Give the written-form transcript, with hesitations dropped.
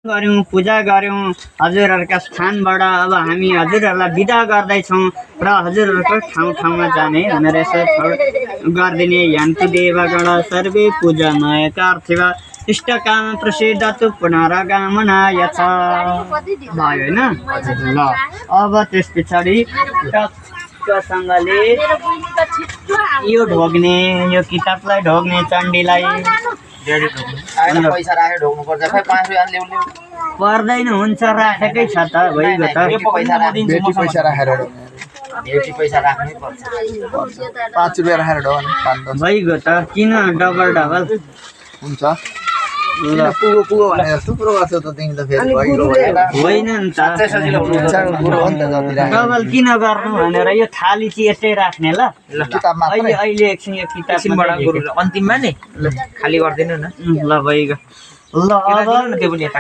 गर्यौं पूजा गर्यौं हजुरहरुका स्थानबाट अब हामी हजुरहरुलाई बिदा गर्दैछौं र हजुरहरुको ठाउँमा जाने भनेर यसो गर्दिने यान्तु देवगण सर्वे पूजनय कार्थिव इष्टकाम प्रसिद्धतु पुनरागमनाय छ भयो हैन ल अब त्यस पछाडी टक्कसँगले यो ढोग्ने यो किताबलाई ढोग्ने चण्डीलाई पैसा राखेर ढोग्नु पर्छ खै 5 रुपैयाँ ल्याउनु पर्दैन हुन्छ राखेकै छ त भइगयो त बेटी पैसा राखेर बेटी पैसा राख्नै पर्छ 5 रुपैयाँ राखेर ढोग्नु भइगयो त किन डबल हुन्छ ल पुगो भने जस्तो पुरो गर्छौ त तिमी त फेरि भइगयो होइन नि त पुरो हो नि त जति राख्यो डबल किन गर्नु भनेर यो थाली चाहिँ यतै राख्ने ल किताब मात्रै अहिले एकछिन यो किताबबाट अन्तिममा नि खाली गर्दिनु न ल भइगयो ल अब त्यो पनि यता